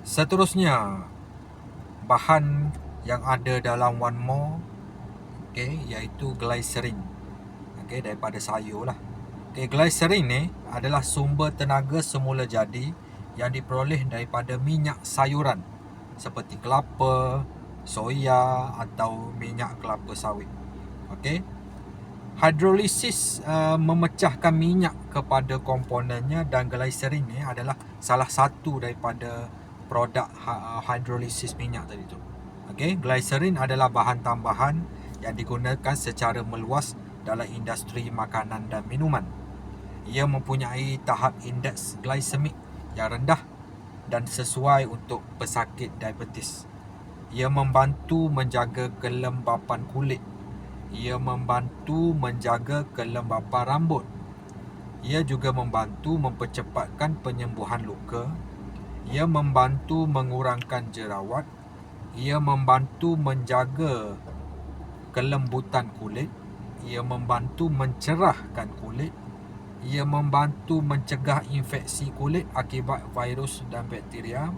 Seterusnya, bahan yang ada dalam One More, iaitu glycerin, daripada sayur lah. Glycerin ni adalah sumber tenaga semula jadi yang diperoleh daripada minyak sayuran seperti kelapa, soya atau minyak kelapa sawit. Hidrolisis memecahkan minyak kepada komponennya, dan glycerin ni adalah salah satu daripada produk hidrolisis minyak tadi tu. Glycerin adalah bahan tambahan yang digunakan secara meluas dalam industri makanan dan minuman. Ia mempunyai tahap indeks glysemik yang rendah dan sesuai untuk pesakit diabetes. Ia membantu menjaga kelembapan kulit. Ia membantu menjaga kelembapan rambut. Ia juga membantu mempercepatkan penyembuhan luka. Ia membantu mengurangkan jerawat. Ia membantu menjaga kelembutan kulit. Ia membantu mencerahkan kulit. Ia membantu mencegah infeksi kulit akibat virus dan bakteria.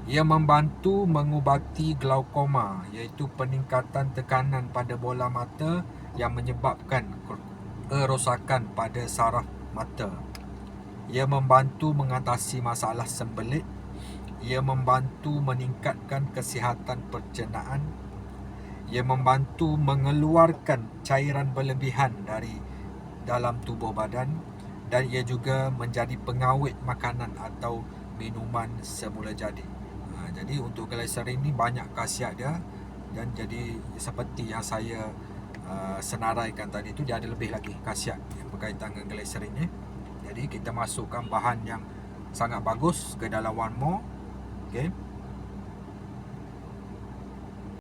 Ia membantu mengubati glaukoma, iaitu peningkatan tekanan pada bola mata yang menyebabkan kerosakan pada saraf mata. Ia membantu mengatasi masalah sembelit. Ia membantu meningkatkan kesihatan pencernaan. Ia membantu mengeluarkan cairan berlebihan dari dalam tubuh badan, dan ia juga menjadi pengawet makanan atau minuman semula jadi. Jadi untuk glycerin ni banyak khasiat dia, dan jadi seperti yang saya senaraikan tadi tu, dia ada lebih lagi khasiat yang berkaitan dengan glycerin ni. Jadi kita masukkan bahan yang sangat bagus ke dalam One More.